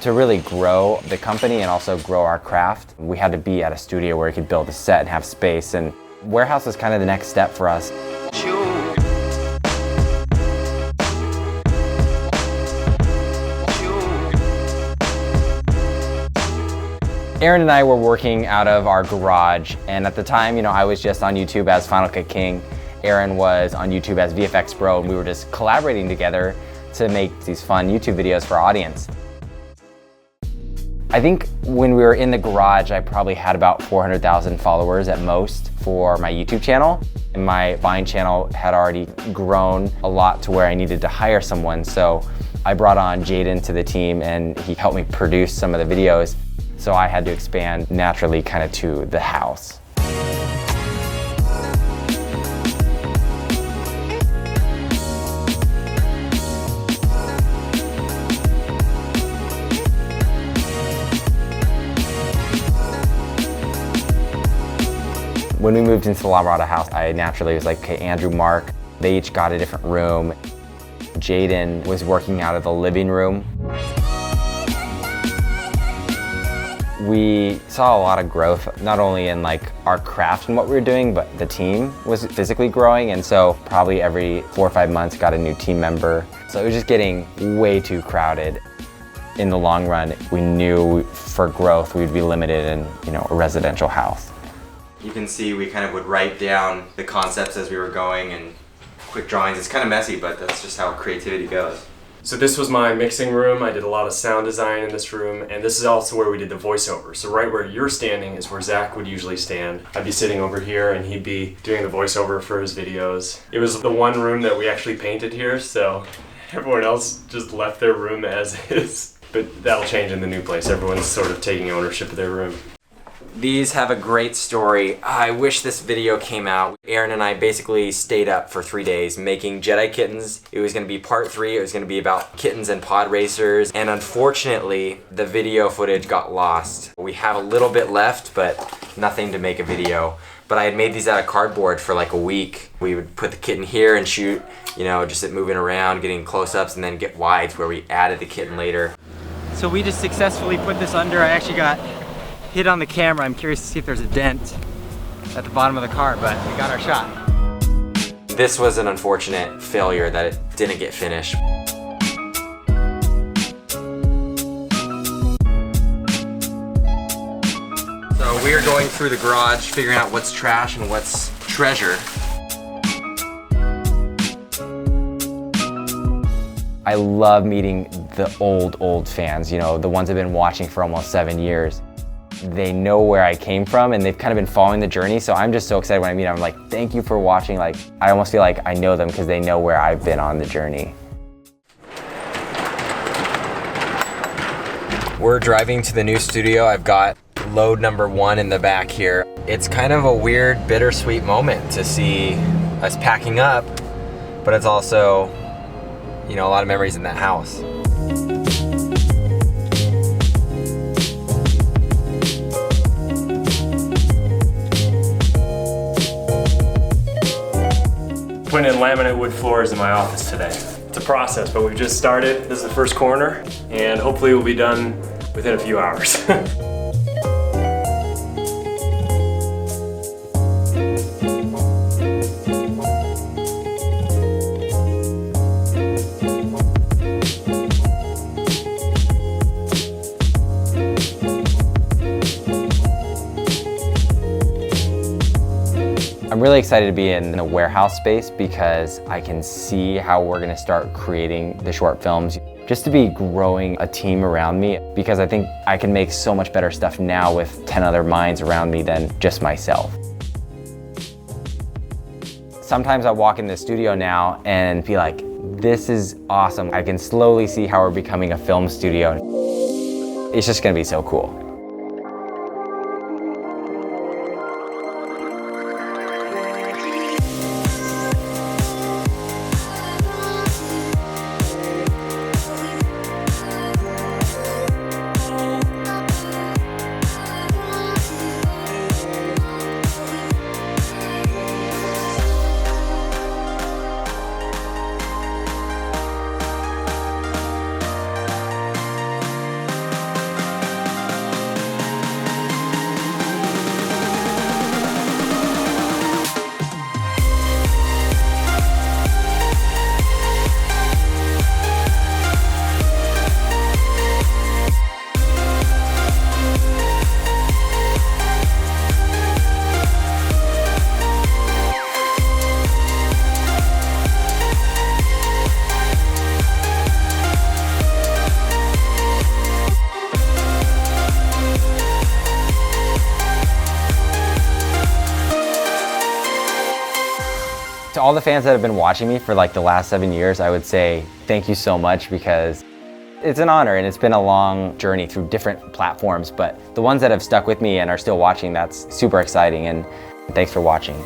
To really grow the company and also grow our craft, we had to be at a studio where we could build a set and have space, and warehouse was kind of the next step for us. Aaron and I were working out of our garage, and at the time, I was just on YouTube as Final Cut King. Aaron was on YouTube as VFX Bro, and we were just collaborating together to make these fun YouTube videos for our audience. I think when we were in the garage, I probably had about 400,000 followers at most for my YouTube channel. And my Vine channel had already grown a lot to where I needed to hire someone. So I brought on Jaden to the team, and he helped me produce some of the videos. So I had to expand naturally kind of to the house. When we moved into the La Mirada house, I naturally was like, okay, Andrew, Mark, they each got a different room. Jaden was working out of the living room. We saw a lot of growth, not only in like our craft and what we were doing, but the team was physically growing. And so probably every 4 or 5 months got a new team member. So it was just getting way too crowded. In the long run, we knew for growth, we'd be limited in, a residential house. You can see we kind of would write down the concepts as we were going and quick drawings. It's kind of messy, but that's just how creativity goes. So this was my mixing room. I did a lot of sound design in this room, and this is also where we did the voiceover. So right where you're standing is where Zach would usually stand. I'd be sitting over here and he'd be doing the voiceover for his videos. It was the one room that we actually painted here, so everyone else just left their room as is. But that'll change in the new place. Everyone's sort of taking ownership of their room. These have a great story. I wish this video came out. Aaron and I basically stayed up for 3 days making Jedi kittens. It was gonna be part 3. It was gonna be about kittens and pod racers. And unfortunately, the video footage got lost. We have a little bit left, but nothing to make a video. But I had made these out of cardboard for like a week. We would put the kitten here and shoot, just it moving around, getting close-ups, and then get wides where we added the kitten later. So we just successfully put this under. I actually got hit on the camera. I'm curious to see if there's a dent at the bottom of the car, but we got our shot. This was an unfortunate failure that it didn't get finished. So we are going through the garage, figuring out what's trash and what's treasure. I love meeting the old fans, the ones that have been watching for almost 7 years. They know where I came from, and they've kind of been following the journey. So I'm just so excited when I meet them. I'm like, thank you for watching. Like, I almost feel like I know them because they know where I've been on the journey. We're driving to the new studio. I've got load number 1 in the back here. It's kind of a weird, bittersweet moment to see us packing up, but it's also, a lot of memories in that house. Putting in laminate wood floors in my office today. It's a process, but we've just started. This is the first corner, and hopefully we'll be done within a few hours. I'm really excited to be in the warehouse space because I can see how we're gonna start creating the short films. Just to be growing a team around me, because I think I can make so much better stuff now with 10 other minds around me than just myself. Sometimes I walk in the studio now and feel like, this is awesome. I can slowly see how we're becoming a film studio. It's just gonna be so cool. To all the fans that have been watching me for like the last 7 years, I would say thank you so much, because it's an honor and it's been a long journey through different platforms, but the ones that have stuck with me and are still watching, that's super exciting, and thanks for watching.